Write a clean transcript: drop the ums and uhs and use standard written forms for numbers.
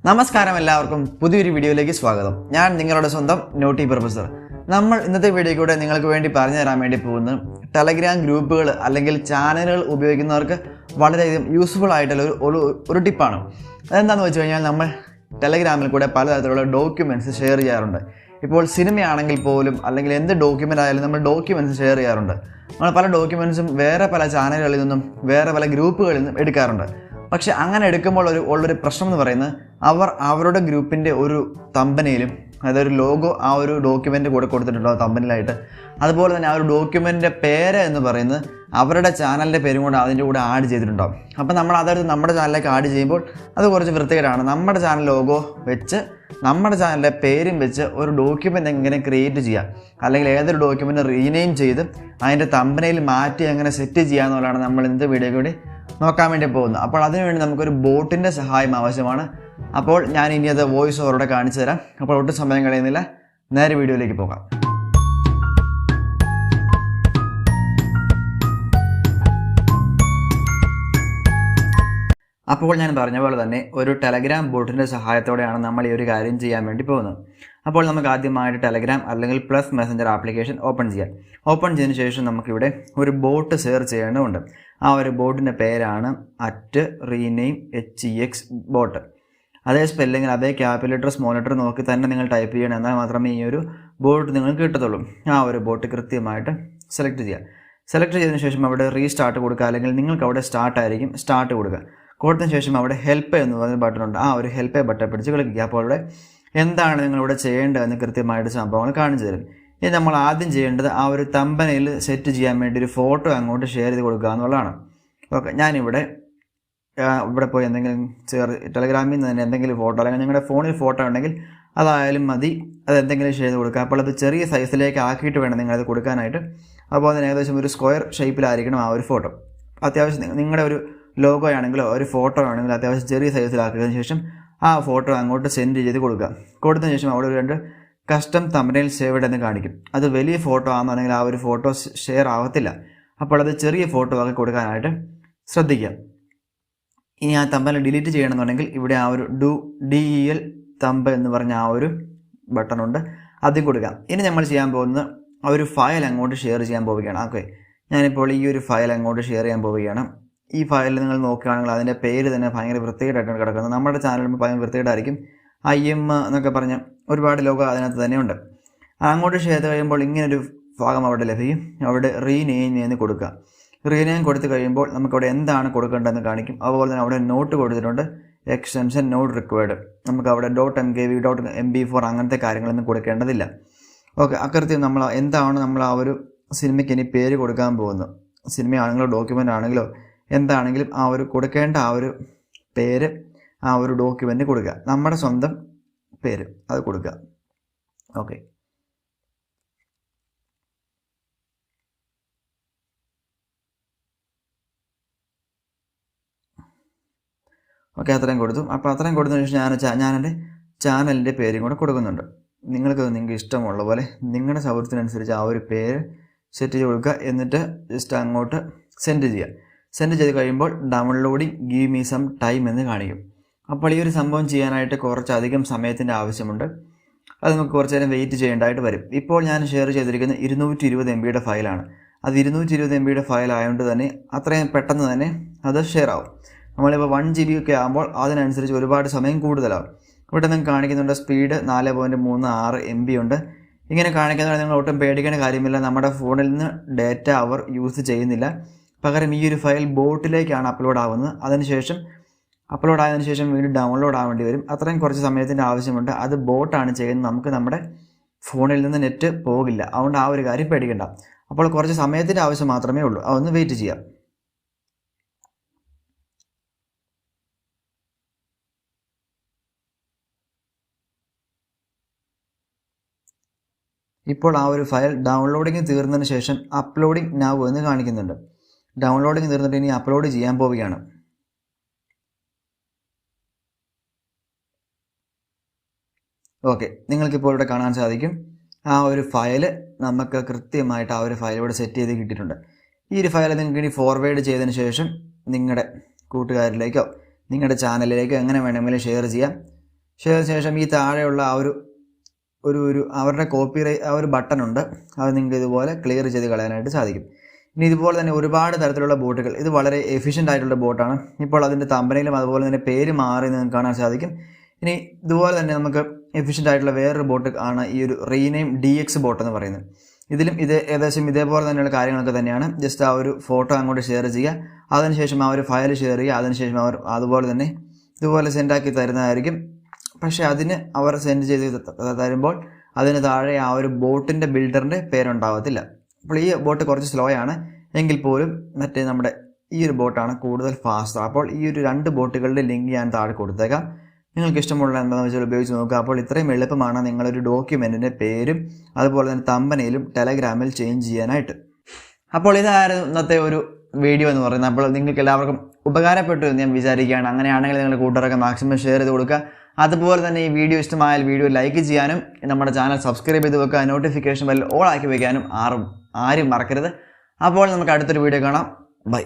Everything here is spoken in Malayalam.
നമസ്കാരം എല്ലാവർക്കും പുതിയൊരു വീഡിയോയിലേക്ക് സ്വാഗതം. ഞാൻ നിങ്ങളുടെ സ്വന്തം നോട്ടി പ്രൊഫസർ. നമ്മൾ ഇന്നത്തെ വീഡിയോ കൂടെ നിങ്ങൾക്ക് വേണ്ടി പറഞ്ഞു തരാൻ വേണ്ടി പോകുന്നത് ടെലഗ്രാം ഗ്രൂപ്പുകൾ അല്ലെങ്കിൽ ചാനലുകൾ ഉപയോഗിക്കുന്നവർക്ക് വളരെയധികം യൂസ്ഫുൾ ആയിട്ടുള്ള ഒരു ടിപ്പാണ്. അതെന്താണെന്ന് വെച്ച് കഴിഞ്ഞാൽ നമ്മൾ ടെലഗ്രാമിൽ കൂടെ പലതരത്തിലുള്ള ഡോക്യുമെൻറ്റ്സ് ഷെയർ ചെയ്യാറുണ്ട്. ഇപ്പോൾ സിനിമയാണെങ്കിൽ പോലും അല്ലെങ്കിൽ എന്ത് ഡോക്യുമെൻ്റ് ആയാലും നമ്മൾ ഡോക്യുമെൻറ്റ്സ് ഷെയർ ചെയ്യാറുണ്ട്. നമ്മൾ പല ഡോക്യുമെൻറ്റ്സും വേറെ പല ചാനലുകളിൽ നിന്നും വേറെ പല ഗ്രൂപ്പുകളിൽ നിന്നും എടുക്കാറുണ്ട്. പക്ഷെ അങ്ങനെ എടുക്കുമ്പോൾ ഉള്ളൊരു പ്രശ്നം എന്ന് പറയുന്നത് അവരുടെ ഗ്രൂപ്പിൻ്റെ ഒരു തമ്പനയിലും അതൊരു ലോഗോ ആ ഒരു ഡോക്യുമെൻ്റ് കൂടെ കൊടുത്തിട്ടുണ്ടാവും തമ്പനിലായിട്ട്. അതുപോലെ തന്നെ ആ ഒരു ഡോക്യുമെൻ്റിൻ്റെ പേര് എന്ന് പറയുന്നത് അവരുടെ ചാനലിൻ്റെ പേരും കൂടെ അതിൻ്റെ കൂടെ ആഡ് ചെയ്തിട്ടുണ്ടാവും. അപ്പോൾ നമ്മൾ അതെടുത്ത് നമ്മുടെ ചാനലിലേക്ക് ആഡ് ചെയ്യുമ്പോൾ അത് കുറച്ച് വൃത്തികേടാണ്. നമ്മുടെ ചാനൽ ലോഗോ വെച്ച് നമ്മുടെ ചാനലിൻ്റെ പേരും വെച്ച് ഒരു ഡോക്യുമെൻ്റ് എങ്ങനെ ക്രിയേറ്റ് ചെയ്യാം, അല്ലെങ്കിൽ ഏതൊരു ഡോക്യുമെൻ്റ് റീനെയിം ചെയ്ത് അതിൻ്റെ തമ്പനയിൽ മാറ്റി എങ്ങനെ സെറ്റ് ചെയ്യുക എന്നുള്ളതാണ് നമ്മൾ ഇന്നത്തെ വീഡിയോ കൂടി നോക്കാൻ വേണ്ടി പോകുന്നത്. അപ്പോൾ അതിനുവേണ്ടി നമുക്കൊരു ബോട്ടിൻ്റെ സഹായം ആവശ്യമാണ്. അപ്പോൾ ഞാൻ ഇനി അത് വോയിസ് ഓവറോടെ കാണിച്ചു തരാം. അപ്പോൾ ഒട്ടും സമയം കളയുന്നില്ല, നേരെ വീഡിയോയിലേക്ക് പോകാം. അപ്പോൾ ഞാൻ പറഞ്ഞ പോലെ തന്നെ ഒരു ടെലഗ്രാം ബോട്ടിൻ്റെ സഹായത്തോടെയാണ് നമ്മൾ ഈ ഒരു കാര്യം ചെയ്യാൻ വേണ്ടി പോകുന്നത്. അപ്പോൾ നമുക്ക് ആദ്യമായിട്ട് ടെലഗ്രാം അല്ലെങ്കിൽ പ്ലസ് മെസ്സഞ്ചർ ആപ്ലിക്കേഷൻ ഓപ്പൺ ചെയ്യാം. ഓപ്പൺ ചെയ്തതിന് ശേഷം നമുക്കിവിടെ ഒരു ബോട്ട് ഷെയർ ചെയ്യേണ്ടതുണ്ട്. ആ ഒരു ബോട്ടിൻ്റെ പേരാണ് @rename_hex ബോട്ട്. അതേ സ്പെല്ലിങ്ങിൽ അതേ ക്യാപിറ്റൽ ലെറ്റർ സ്മോൾ ലെറ്റർ നോക്കി തന്നെ നിങ്ങൾ ടൈപ്പ് ചെയ്യണം, എന്നാൽ മാത്രമേ ഈ ഒരു ബോട്ട് നിങ്ങൾക്ക് കിട്ടത്തുള്ളൂ. ആ ഒരു ബോട്ട് കൃത്യമായിട്ട് സെലക്ട് ചെയ്യുക. സെലക്ട് ചെയ്തതിന് ശേഷം അവിടെ റീസ്റ്റാർട്ട് കൊടുക്കുക, അല്ലെങ്കിൽ നിങ്ങൾക്ക് അവിടെ സ്റ്റാർട്ടായിരിക്കും, സ്റ്റാർട്ട് കൊടുക്കുക. കൊടുത്തതിന് ശേഷം അവിടെ ഹെൽപ്പ് എന്ന് പറയുന്ന ബട്ടണുണ്ട്. ആ ഒരു ഹെൽപ്പ് ബട്ടൺ പിടിച്ച് ക്ലിക്ക്. അപ്പോൾ അവിടെ എന്താണ് നിങ്ങളിവിടെ ചെയ്യേണ്ടതെന്ന് കൃത്യമായിട്ട് സംഭവങ്ങൾ കാണിച്ചു തരും. ഇനി നമ്മൾ ആദ്യം ചെയ്യേണ്ടത് ആ ഒരു തമ്പനയിൽ സെറ്റ് ചെയ്യാൻ വേണ്ടി ഒരു ഫോട്ടോ അങ്ങോട്ട് ഷെയർ ചെയ്ത് കൊടുക്കുക എന്നുള്ളതാണ്. ഓക്കെ, ഞാനിവിടെ പോയി എന്തെങ്കിലും ടെലഗ്രാമിൽ നിന്ന് തന്നെ എന്തെങ്കിലും ഫോട്ടോ, അല്ലെങ്കിൽ നിങ്ങളുടെ ഫോണിൽ ഫോട്ടോ ഉണ്ടെങ്കിൽ അതായാലും മതി, അതെന്തെങ്കിലും ഷെയർ ചെയ്ത് കൊടുക്കുക. അപ്പോൾ അത് ചെറിയ സൈസിലേക്ക് ആക്കിയിട്ട് വേണം നിങ്ങളത് കൊടുക്കാനായിട്ട്. അപ്പോൾ അതിന് ഏകദേശം ഒരു സ്ക്വയർ ഷേപ്പിലായിരിക്കണം ആ ഒരു ഫോട്ടോ. അത്യാവശ്യം നിങ്ങളുടെ ഒരു ലോഗോ ആണെങ്കിലോ ഒരു ഫോട്ടോ ആണെങ്കിലോ അത്യാവശ്യം ചെറിയ സൈസിലാക്കിയതിന് ശേഷം ആ ഫോട്ടോ അങ്ങോട്ട് സെൻഡ് ചെയ്ത് കൊടുക്കുക. കൊടുത്തതിന് ശേഷം അവിടെ ഒരു 2 കസ്റ്റം തമ്പനയിൽ സേവ്ഡ് എന്ന് കാണിക്കും. അത് വലിയ ഫോട്ടോ ആണെന്നുണ്ടെങ്കിൽ ആ ഒരു ഫോട്ടോ ഷെയർ ആവത്തില്ല. അപ്പോൾ അത് ചെറിയ ഫോട്ടോ ആക്കി കൊടുക്കാനായിട്ട് ശ്രദ്ധിക്കുക. ഇനി ആ തമ്പന ഡിലീറ്റ് ചെയ്യണമെന്നുണ്ടെങ്കിൽ ഇവിടെ ആ ഒരു DEL തമ്പ് എന്ന് പറഞ്ഞ ആ ഒരു ബട്ടണുണ്ട്, അതും കൊടുക്കാം. ഇനി നമ്മൾ ചെയ്യാൻ പോകുന്നത് ആ ഒരു ഫയൽ അങ്ങോട്ട് ഷെയർ ചെയ്യാൻ പോവുകയാണ്. ഓക്കെ, ഞാനിപ്പോൾ ഈ ഒരു ഫയൽ അങ്ങോട്ട് ഷെയർ ചെയ്യാൻ പോവുകയാണ്. ഈ ഫയലിൽ നിങ്ങൾ നോക്കുകയാണെങ്കിൽ അതിൻ്റെ പേര് തന്നെ ഭയങ്കര വൃത്തികേടായിട്ടാണ് കിടക്കുന്നത്. നമ്മുടെ ചാനലിൽ ഭയങ്കര വൃത്തികേടായിരിക്കും. IM എന്നൊക്കെ പറഞ്ഞ ഒരുപാട് ലോഗോ അതിനകത്ത് തന്നെയുണ്ട്. അങ്ങോട്ട് ഷെയർ ചെയ്ത് കഴിയുമ്പോൾ ഇങ്ങനൊരു ഭാഗം അവിടെ ലഭിക്കും. അവിടെ റീനെയിം എന്ന് കൊടുക്കുക. റീനെയിം കൊടുത്തു കഴിയുമ്പോൾ നമുക്കവിടെ എന്താണ് കൊടുക്കേണ്ടതെന്ന് കാണിക്കും. അതുപോലെ തന്നെ അവിടെ നോട്ട് കൊടുത്തിട്ടുണ്ട്, എക്സ്റ്റൻഷൻ നോട്ട് റിക്വയർഡ്. നമുക്ക് അവിടെ .mkv .mp4 അങ്ങനത്തെ കാര്യങ്ങളൊന്നും കൊടുക്കേണ്ടതില്ല. ഓക്കെ, അക്കൃത്യം നമ്മൾ എന്താണ് നമ്മൾ ആ ഒരു സിനിമയ്ക്ക് ഇനി പേര് കൊടുക്കാൻ പോകുന്നത്, സിനിമയാണെങ്കിലോ ഡോക്യുമെൻ്റ് ആണെങ്കിലോ എന്താണെങ്കിലും ആ ഒരു കൊടുക്കേണ്ട ആ ഒരു പേര് ആ ഒരു ഡോക്യുമെൻ്റ് കൊടുക്കുക. നമ്മുടെ സ്വന്തം പേര് അത് കൊടുക്കുക. ഓക്കെ, അത്രയും കൊടുത്തു. അപ്പോൾ അത്രയും കൊടുത്തതിന് ശേഷം ഞാൻ എൻ്റെ ചാനലിൻ്റെ പേരും കൂടെ കൊടുക്കുന്നുണ്ട്. നിങ്ങൾക്ക് ഇഷ്ടമുള്ള പോലെ നിങ്ങളുടെ സൗകര്യത്തിനനുസരിച്ച് ആ ഒരു പേര് സെറ്റ് ചെയ്ത് കൊടുക്കുക. എന്നിട്ട് ജസ്റ്റ് അങ്ങോട്ട് സെൻഡ് ചെയ്യുക. സെൻഡ് ചെയ്ത് കഴിയുമ്പോൾ downloading give me some time എന്ന് കാണിക്കും. അപ്പോൾ ഈ ഒരു സംഭവം ചെയ്യാനായിട്ട് കുറച്ചധികം സമയത്തിൻ്റെ ആവശ്യമുണ്ട്. അത് നമുക്ക് കുറച്ച് നേരം വെയിറ്റ് ചെയ്യേണ്ടതായിട്ട് വരും. ഇപ്പോൾ ഞാൻ ഷെയർ ചെയ്തിരിക്കുന്നത് 220 MB ഫയലാണ്. അത് 220 MB ഫയൽ ആയതുകൊണ്ട് തന്നെ അത്രയും പെട്ടെന്ന് തന്നെ അത് ഷെയർ ആവും. നമ്മളിപ്പോൾ 1 GB ഒക്കെ ആകുമ്പോൾ അതിനനുസരിച്ച് ഒരുപാട് സമയം കൂടുതലാവും. ഇവിടെ നിങ്ങൾക്ക് കാണിക്കുന്നുണ്ട് സ്പീഡ് 4.36 MB ഉണ്ട്. ഇങ്ങനെ കാണിക്കുന്നതുകൊണ്ട് നിങ്ങൾ ഒട്ടും പേടിക്കേണ്ട കാര്യമില്ല. നമ്മുടെ ഫോണിൽ നിന്ന് ഡേറ്റ അവർ യൂസ് ചെയ്യുന്നില്ല. പകരം ഈ ഒരു ഫയൽ ബോട്ടിലേക്കാണ് അപ്ലോഡ് ആവുന്നത്. അപ്ലോഡ് ആയതിനു ശേഷം വീണ്ടും ഡൗൺലോഡ് ആവേണ്ടി വരും. അത്രയും കുറച്ച് സമയത്തിൻ്റെ ആവശ്യമുണ്ട്. അത് ബോട്ടാണ് ചെയ്യുന്നത്. നമുക്ക് നമ്മുടെ ഫോണിൽ നിന്ന് നെറ്റ് പോകില്ല. അതുകൊണ്ട് ആ ഒരു കാര്യം പേടിക്കണ്ട. അപ്പോൾ കുറച്ച് സമയത്തിൻ്റെ ആവശ്യം മാത്രമേ ഉള്ളൂ. അതൊന്ന് വെയിറ്റ് ചെയ്യാം. ഇപ്പോൾ ആ ഒരു ഫയൽ ഡൗൺലോഡിങ് തീർന്നതിന് ശേഷം അപ്ലോഡിങ് നൗ എന്ന് കാണിക്കുന്നുണ്ട്. ഡൗൺലോഡിങ് തീർന്നിട്ട് ഇനി അപ്ലോഡ് ചെയ്യാൻ പോവുകയാണ്. ഓക്കെ, നിങ്ങൾക്കിപ്പോൾ ഇവിടെ കാണാൻ സാധിക്കും ആ ഒരു ഫയൽ നമുക്ക് കൃത്യമായിട്ട് ആ ഒരു ഫയൽ ഇവിടെ സെറ്റ് ചെയ്ത് കിട്ടിയിട്ടുണ്ട്. ഈ ഒരു ഫയൽ നിങ്ങൾക്ക് ഇനി ഫോർവേഡ് ചെയ്തതിന് ശേഷം നിങ്ങളുടെ കൂട്ടുകാരിലേക്കോ നിങ്ങളുടെ ചാനലിലേക്കോ എങ്ങനെ വേണമെങ്കിലും ഷെയർ ചെയ്യാം. ശേഷം ഈ താഴെയുള്ള ആ ഒരു അവരുടെ കോപ്പിറൈറ്റ് ആ ഒരു ബട്ടൺ ഉണ്ട്, അത് നിങ്ങൾക്ക് ഇതുപോലെ ക്ലിയർ ചെയ്ത് കളയാനായിട്ട് സാധിക്കും. ഇനി ഇതുപോലെ തന്നെ ഒരുപാട് തരത്തിലുള്ള ബോട്ടുകൾ, ഇത് വളരെ എഫിഷ്യൻ്റ് ആയിട്ടുള്ള ബോട്ടാണ്. ഇപ്പോൾ അതിൻ്റെ തമ്പനയിലും അതുപോലെ തന്നെ പേര് മാറി നിങ്ങൾക്ക് കാണാൻ സാധിക്കും. ഇനി ഇതുപോലെ തന്നെ നമുക്ക് എഫിഷ്യൻ്റ് ആയിട്ടുള്ള വേറൊരു ബോട്ട് ആണ് ഈ ഒരു റീനെയിം DX ബോട്ട് എന്ന് പറയുന്നത്. ഇതിലും ഏകദേശം ഇതേപോലെ തന്നെയുള്ള കാര്യങ്ങളൊക്കെ തന്നെയാണ്. ജസ്റ്റ് ആ ഒരു ഫോട്ടോ അങ്ങോട്ട് ഷെയർ ചെയ്യുക, അതിനുശേഷം ആ ഒരു ഫയൽ ഷെയർ ചെയ്യുക, അതിനുശേഷം അവർ അതുപോലെ തന്നെ ഇതുപോലെ സെൻഡാക്കി തരുന്നതായിരിക്കും. പക്ഷേ അവർ സെൻഡ് ചെയ്ത് തരുമ്പോൾ അതിന് താഴെ ആ ഒരു ബോട്ടിൻ്റെ ബിൽഡറിൻ്റെ പേരുണ്ടാകത്തില്ല. അപ്പോൾ ഈ ബോട്ട് കുറച്ച് സ്ലോ ആണ്, എങ്കിൽ പോലും മറ്റേ നമ്മുടെ ഈ ഒരു ബോട്ടാണ് കൂടുതൽ ഫാസ്റ്റ്. അപ്പോൾ ഈ ഒരു 2 ബോട്ടുകളുടെ ലിങ്ക് ഞാൻ താഴെ കൊടുത്തേക്കാം. നിങ്ങൾക്ക് ഇഷ്ടമുള്ള എന്താണെന്ന് വെച്ചാൽ ഉപയോഗിച്ച് നോക്കുക. അപ്പോൾ ഇത്രയും എളുപ്പമാണ് നിങ്ങളൊരു ഡോക്യുമെൻറ്റിൻ്റെ പേരും അതുപോലെ തന്നെ തമ്പനയിലും ടെലഗ്രാമിൽ ചേഞ്ച് ചെയ്യാനായിട്ട്. അപ്പോൾ ഇതായിരുന്നു ഇന്നത്തെ ഒരു വീഡിയോ എന്ന് പറയുന്നത്. അപ്പോൾ നിങ്ങൾക്ക് എല്ലാവർക്കും ഉപകാരപ്പെട്ടു എന്ന് ഞാൻ വിചാരിക്കുകയാണ്. അങ്ങനെയാണെങ്കിൽ നിങ്ങളുടെ കൂട്ടുകാരൊക്കെ മാക്സിമം ഷെയർ ചെയ്ത് കൊടുക്കുക. അതുപോലെ തന്നെ ഈ വീഡിയോ ഇഷ്ടമായാൽ വീഡിയോ ലൈക്ക് ചെയ്യാനും നമ്മുടെ ചാനൽ സബ്സ്ക്രൈബ് ചെയ്ത് വെക്കുക, നോട്ടിഫിക്കേഷൻ ബെൽ ഓൾ ആക്കി വയ്ക്കാനും ആരും മറക്കരുത്. അപ്പോൾ നമുക്ക് അടുത്തൊരു വീഡിയോ കാണാം. ബൈ.